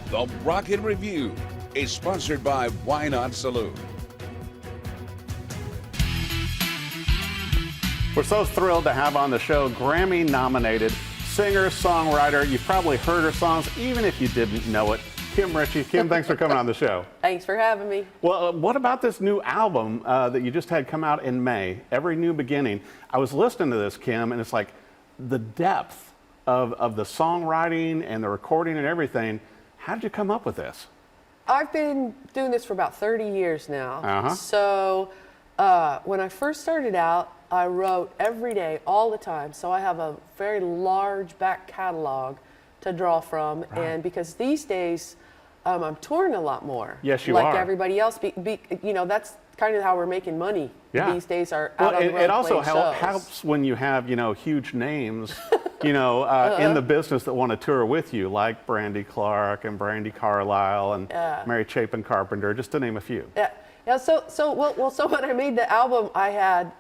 The Rocket Review is sponsored by Why Not Saloon. We're so thrilled to have on the show Grammy-nominated singer, songwriter. You've probably heard her songs, even if you didn't know it. Kim Richey. Kim, thanks for coming on the show. Thanks for having me. Well, what about this new album that you just had come out in May, Every New Beginning? I was listening to this, Kim, and it's like the depth of the songwriting and the recording and everything. How did you come up with this? I've been doing this for about 30 years now. So when I first started out, I wrote every day, all the time. So I have a very large back catalog to draw from. Right. And because these days, I'm touring a lot more. Yes, you like are. Like everybody else. You know, that's kind of how we're making money these days, are out on the road it also playing shows. helps when you have, huge names, in the business that want to tour with you, like Brandy Clark and Brandy Carlisle and Mary Chapin Carpenter, just to name a few. Yeah, so when I made the album, I had,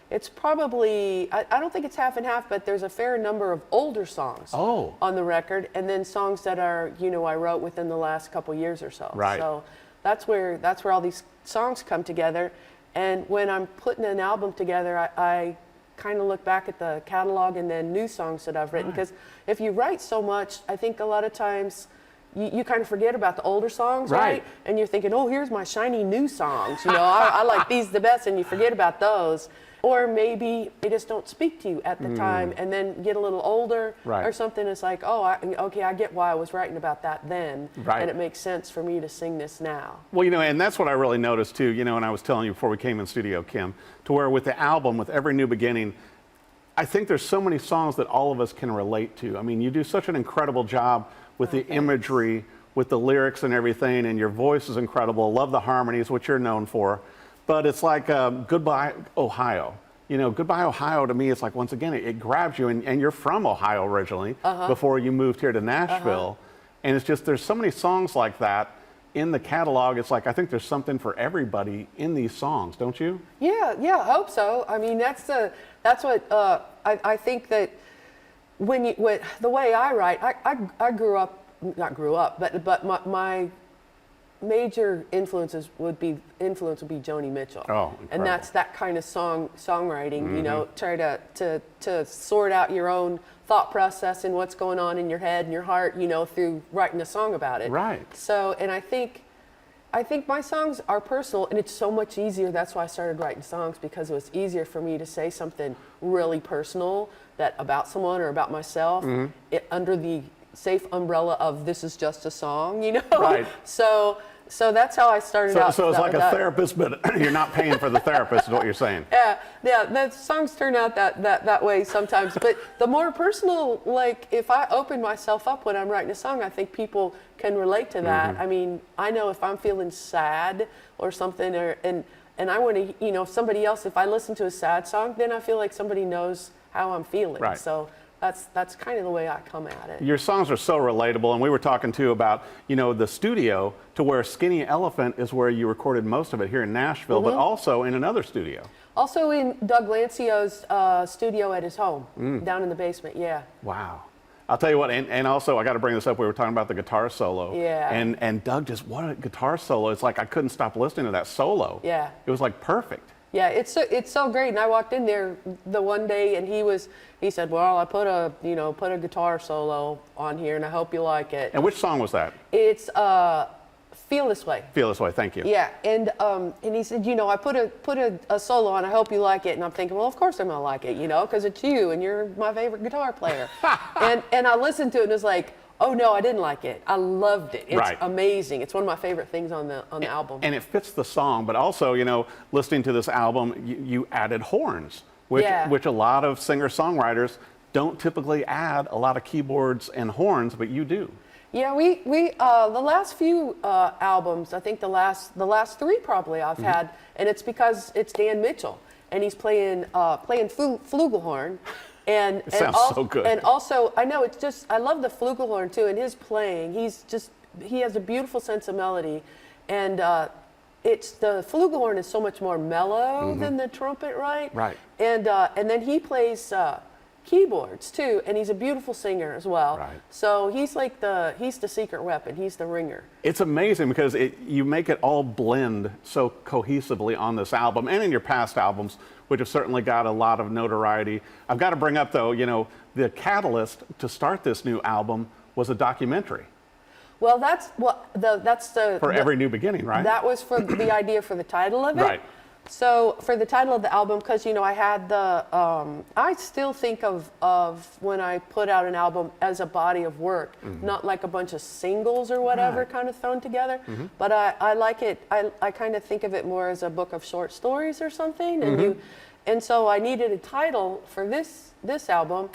it's probably, I don't think it's half and half, but there's a fair number of older songs on the record, and then songs that are, I wrote within the last couple years or so. Right. So that's where all these songs come together, and when I'm putting an album together, I kind of look back at the catalog and then new songs that I've written, because if you write so much, I think a lot of times, you kind of forget about the older songs, right? And you're thinking, oh, here's my shiny new songs. I like these the best, and you forget about those. Or maybe they just don't speak to you at the time, and then get a little older or something. It's like, oh, okay, I get why I was writing about that then, and it makes sense for me to sing this now. Well, and that's what I really noticed too, and I was telling you before we came in studio, Kim, to where with the album, with Every New Beginning, I think there's so many songs that all of us can relate to. I mean, you do such an incredible job with the imagery, with the lyrics and everything, and your voice is incredible. Love the harmonies, which you're known for. But it's like Goodbye, Ohio. Goodbye, Ohio, to me, it's like, once again, it grabs you, and you're from Ohio originally, before you moved here to Nashville. And it's just, there's so many songs like that in the catalog. It's like, I think there's something for everybody in these songs, don't you? Yeah, I hope so. I mean, that's what I think that when the way I write, I not grew up, but my major influence would be Joni Mitchell. Oh, incredible. And that's that kind of songwriting. Try to sort out your own thought process and what's going on in your head and your heart, through writing a song about it. Right. So, and I think my songs are personal, and it's so much easier. That's why I started writing songs, because it was easier for me to say something really personal about someone or about myself under the safe umbrella of this is just a song, Right. So that's how I started out. So it's like a therapist, but you're not paying for the therapist, is what you're saying. Yeah. The songs turn out that way sometimes. But the more personal, like if I open myself up when I'm writing a song, I think people can relate to that. I mean, I know if I'm feeling sad or something, and I want to, if somebody else, if I listen to a sad song, then I feel like somebody knows how I'm feeling. Right. So that's kind of the way I come at it. Your songs are so relatable, and we were talking too about, the studio, to where Skinny Elephant is where you recorded most of it here in Nashville, but also in another studio. Also in Doug Lancio's studio at his home, down in the basement, Wow. I'll tell you what, and also I got to bring this up, we were talking about the guitar solo. Yeah. And Doug, just what a guitar solo. It's like I couldn't stop listening to that solo. Yeah. It was like perfect. Yeah, it's so great. And I walked in there the one day, and he said, "Well, I put a guitar solo on here, and I hope you like it." And which song was that? It's "Feel This Way." Feel This Way. Thank you. Yeah, and he said, I put a solo on. I hope you like it. And I'm thinking, well, of course I'm gonna like it, because it's you, and you're my favorite guitar player. and I listened to it, and it was like, oh no, I didn't like it. I loved it. It's amazing. It's one of my favorite things on the album. And it fits the song, but also, listening to this album, you added horns, which a lot of singer-songwriters don't typically add a lot of keyboards and horns, but you do. Yeah, we the last few albums, I think the last three probably I've had, and it's because it's Dan Mitchell, and he's playing flugelhorn. And sounds so good. And also, I know, it's just, I love the flugelhorn too, and his playing. He has a beautiful sense of melody, and the flugelhorn is so much more mellow than the trumpet, right? Right. And then he plays keyboards too, and he's a beautiful singer as well. Right. So he's like he's the secret weapon. He's the ringer. It's amazing because you make it all blend so cohesively on this album and in your past albums, which have certainly got a lot of notoriety. I've got to bring up, though, you know, the catalyst to start this new album was a documentary. Well, that's Every New Beginning, right? That was for the idea for the title of it. Right. So for the title of the album, because you know I had the, I still think of when I put out an album as a body of work, not like a bunch of singles or whatever kind of thrown together. But I like it. I kind of think of it more as a book of short stories or something. And so I needed a title for this album,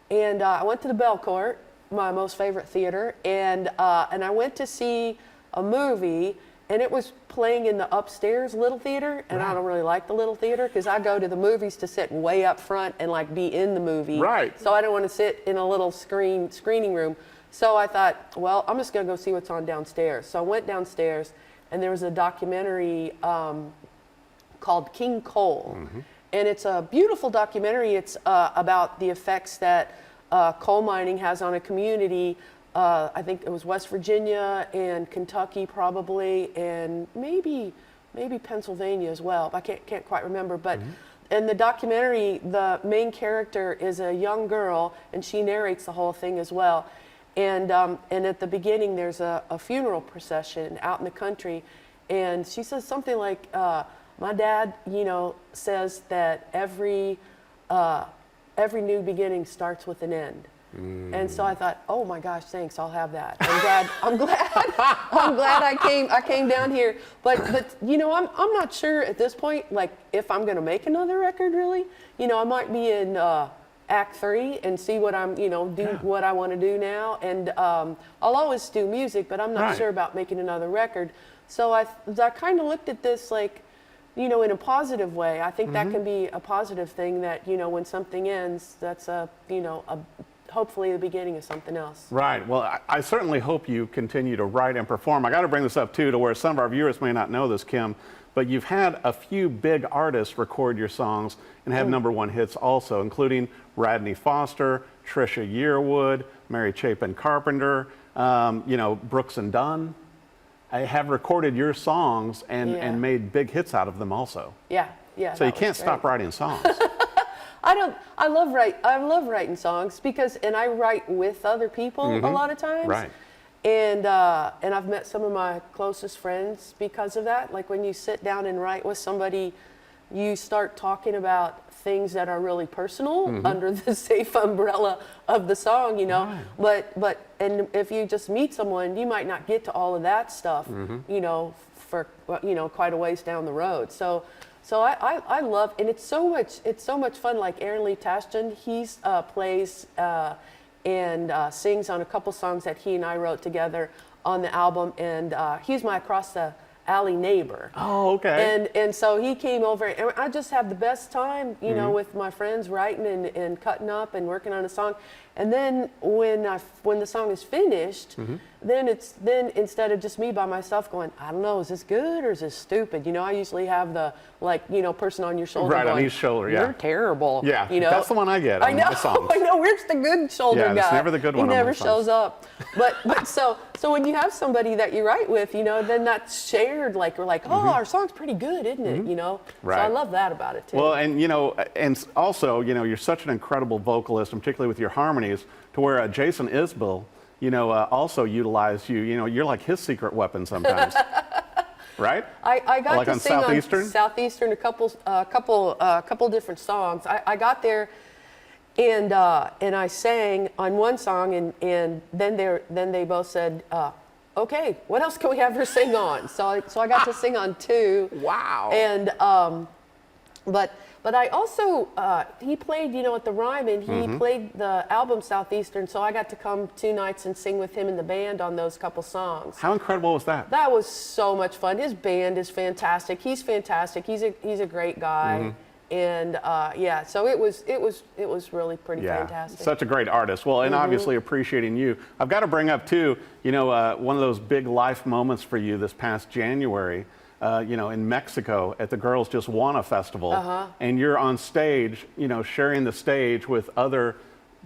and I went to the Belcourt, my most favorite theater, and I went to see a movie. And it was playing in the upstairs little theater, and I don't really like the little theater because I go to the movies to sit way up front and like be in the movie. Right. So I don't want to sit in a little screening room. So I thought, well, I'm just gonna go see what's on downstairs. So I went downstairs, and there was a documentary called King Coal, and it's a beautiful documentary. It's about the effects that coal mining has on a community. I think it was West Virginia and Kentucky probably, and maybe Pennsylvania as well. I can't quite remember. But in the documentary, the main character is a young girl, and she narrates the whole thing as well. And at the beginning, there's a funeral procession out in the country, and she says something like, "My dad, you know, says that every new beginning starts with an end." And so I thought, oh my gosh, thanks, I'll have that. I'm glad I came down here. But you know, I'm not sure at this point, like if I'm gonna make another record really. You know, I might be in Act 3 and see what I'm, you know, do what I want to do now. And I'll always do music, but I'm not sure about making another record. So I kind of looked at this like, you know, in a positive way. I think that can be a positive thing, that, you know, when something ends, that's hopefully the beginning of something else. Right. Well, I certainly hope you continue to write and perform. I got to bring this up, too, to where some of our viewers may not know this, Kim, but you've had a few big artists record your songs and have #1 hits also, including Radney Foster, Trisha Yearwood, Chapin Carpenter, you know, Brooks and Dunn. I have recorded your songs and made big hits out of them also. Yeah. So you can't stop writing songs. I love writing songs because I write with other people a lot of times. Right. And I've met some of my closest friends because of that. Like when you sit down and write with somebody, you start talking about things that are really personal under the safe umbrella of the song, you know. Right. But if you just meet someone, you might not get to all of that stuff, you know, for quite a ways down the road. So I love, and it's so much fun. Like Aaron Lee Taston, he plays and sings on a couple songs that he and I wrote together on the album, and he's my across the alley neighbor. Oh, okay. And so he came over, and I just have the best time, you know, with my friends writing and cutting up and working on a song. And then when the song is finished, then instead of just me by myself going, I don't know, is this good or is this stupid? You know, I usually have the, like, you know, person on your shoulder right going, on each shoulder. Yeah, you're terrible. Yeah, you know, that's the one I get. I know. The songs. I know. Where's the good shoulder guy? Yeah, it's never the good one. He on never my songs. shows up. But so when you have somebody that you write with, you know, then that's shared. Like we're like, oh, our song's pretty good, isn't it? You know. Right. So I love that about it too. Well, and you know, and also, you know, you're such an incredible vocalist, and particularly with your harmonies, to where Jason Isbell, you know, also utilized you. You know, you're like his secret weapon sometimes. Right? I got like to on sing Southeastern? on Southeastern a couple different songs. I got there, and I sang on one song, and then they both said, okay, what else can we have her sing on? So I got to sing on 2. Wow. And but I also he played, you know, at the Ryman. He played the album Southeastern, so I got to come 2 nights and sing with him in the band on those couple songs. How incredible was that? That was so much fun. His band is fantastic. He's fantastic. He's a great guy. And yeah, so it was really pretty fantastic. Such a great artist. Well, and obviously appreciating you. I've got to bring up too, you know, one of those big life moments for you this past January. in Mexico at the Girls Just Wanna Festival, and you're on stage, sharing the stage with other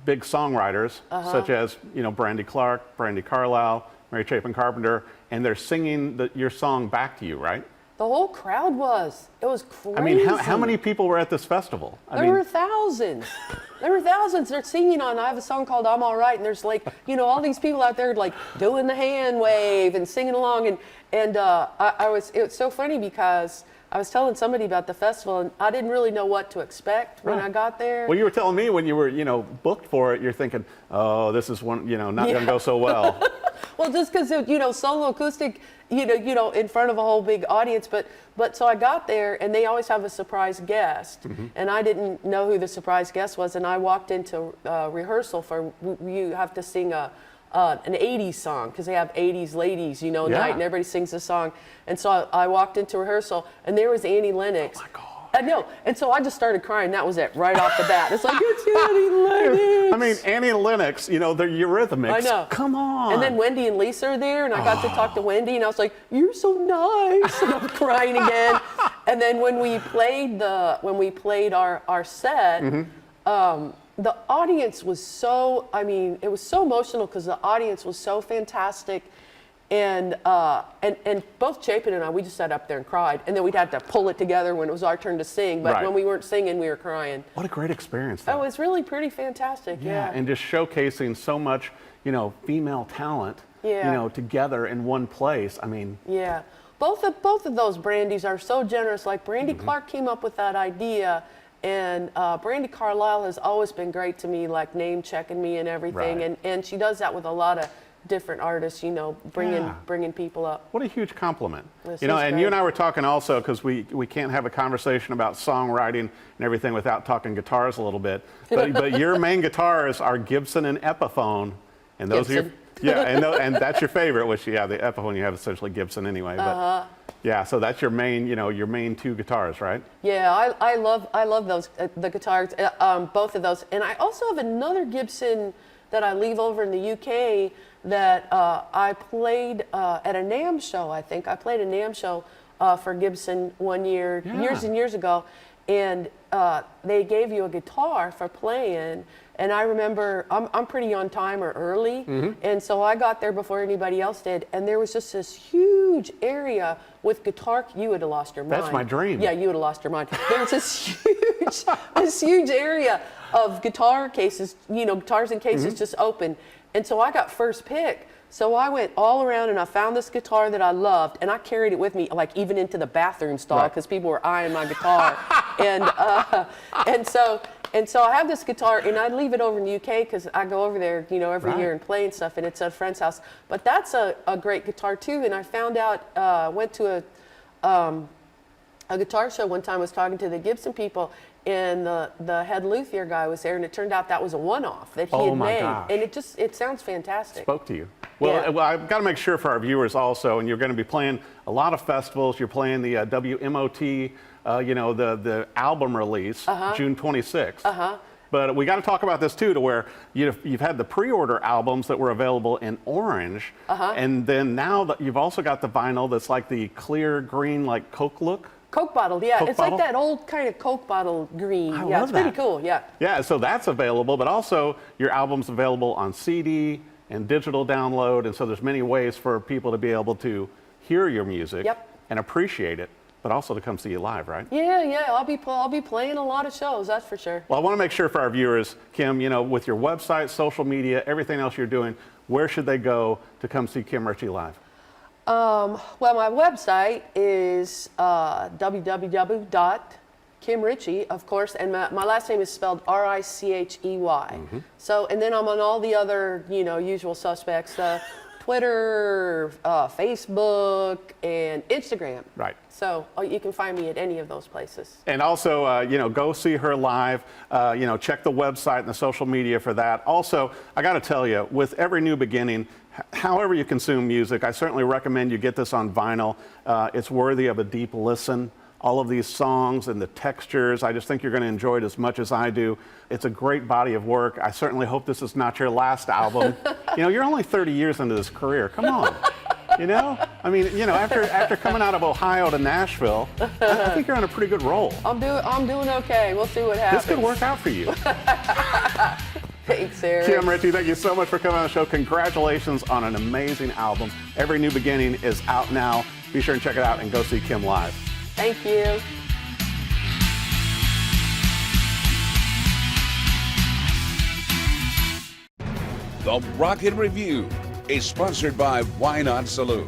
big songwriters, such as, Brandy Clark, Brandy Carlisle, Mary Chapin Carpenter, and they're singing your song back to you, right? The whole crowd was. It was crazy. I mean, how many people were at this festival? There were thousands. There were thousands. They're singing on, I have a song called I'm All Right, and there's all these people out there doing the hand wave and singing along. And it was so funny because I was telling somebody about the festival, and I didn't really know what to expect when I got there. Well, you were telling me when you were, booked for it, you're thinking, oh, this is not going to go so well. Well, just because, solo acoustic, in front of a whole big audience. But so I got there, and they always have a surprise guest. And I didn't know who the surprise guest was. And I walked into rehearsal for, you have to sing an 80s song, because they have 80s ladies, night, and everybody sings a song. And so I walked into rehearsal, and there was Annie Lennox. Oh my God. I know, and so I just started crying. That was it, right off the bat. It's like, it's Annie Lennox. I mean, Annie Lennox, they're Eurythmics. I know. Come on. And then Wendy and Lisa are there, and I got to talk to Wendy, and I was like, "You're so nice," and I'm crying again. And then when we played our set, the audience was so. I mean, it was so emotional because the audience was so fantastic. And both Chapin and I, we just sat up there and cried, and then we'd have to pull it together when it was our turn to sing. But when we weren't singing, we were crying. What a great experience! Though. Oh, it was really pretty fantastic. Yeah, and just showcasing so much, female talent, together in one place. I mean, yeah, both of those Brandys are so generous. Like Brandy Clark came up with that idea. And Brandy Carlisle has always been great to me, like name checking me and everything. Right. And she does that with a lot of different artists, bringing people up. What a huge compliment. This and great. you and I were talking also, because we can't have a conversation about songwriting and everything without talking guitars a little bit. But your main guitars are Gibson and Epiphone, and those Gibson. are and that's your favorite. Which the Epiphone you have essentially Gibson anyway. But so that's your main your main two guitars, right? Yeah, I love those the guitars, both of those, and I also have another Gibson that I leave over in the UK that I played at a NAMM show. I think I played a NAMM show for Gibson one year, years and years ago, and they gave you a guitar for playing. And I remember I'm pretty on time or early, and so I got there before anybody else did. And there was just this huge area with guitar. You would have lost your mind. That's my dream. Yeah, you would have lost your mind. There was this huge area of guitar cases, guitars and cases just open. And so I got first pick. So I went all around and I found this guitar that I loved, and I carried it with me, like even into the bathroom stall, because people were eyeing my guitar. and so I have this guitar, and I leave it over in the UK because I go over there, every year and play and stuff, and it's at a friend's house. But that's a great guitar too. And I found out, went to a guitar show one time. I was talking to the Gibson people, and the head luthier guy was there, and it turned out that was a one-off that he had made. Gosh. And it sounds fantastic. Spoke to you. Well, I've got to make sure for our viewers also, and you're going to be playing a lot of festivals. You're playing the WMOT, the album release, June 26th. But we got to talk about this too, to where you've had the pre-order albums that were available in orange, and then now that you've also got the vinyl that's like the clear green, like Coke look. Coke bottle, yeah. Coke it's bottle? Like that old kind of Coke bottle green. I yeah, love it's pretty that. cool, yeah. Yeah, so that's available, but also your album's available on CD and digital download, and so there's many ways for people to be able to hear your music and appreciate it, but also to come see you live, right? Yeah, I'll be playing a lot of shows, that's for sure. Well, I want to make sure for our viewers, Kim, with your website, social media, everything else you're doing, where should they go to come see Kim Richey live? Well, my website is www.kimrichey, of course, and my last name is spelled R-I-C-H-E-Y. So, and then I'm on all the other, usual suspects, Twitter, Facebook, and Instagram. Right. So you can find me at any of those places. And also, go see her live. Check the website and the social media for that. Also, I got to tell you, with every new beginning, however you consume music, I certainly recommend you get this on vinyl. It's worthy of a deep listen. All of these songs and the textures, I just think you're going to enjoy it as much as I do. It's a great body of work. I certainly hope this is not your last album. You're only 30 years into this career. Come on. You know? I mean, you know, after coming out of Ohio to Nashville, I think you're on a pretty good roll. I'm doing okay. We'll see what happens. This could work out for you. Thanks, Eric. Kim Richey, thank you so much for coming on the show. Congratulations on an amazing album. Every New Beginning is out now. Be sure and check it out and go see Kim live. Thank you. The Rocket Review is sponsored by Why Not Saloon.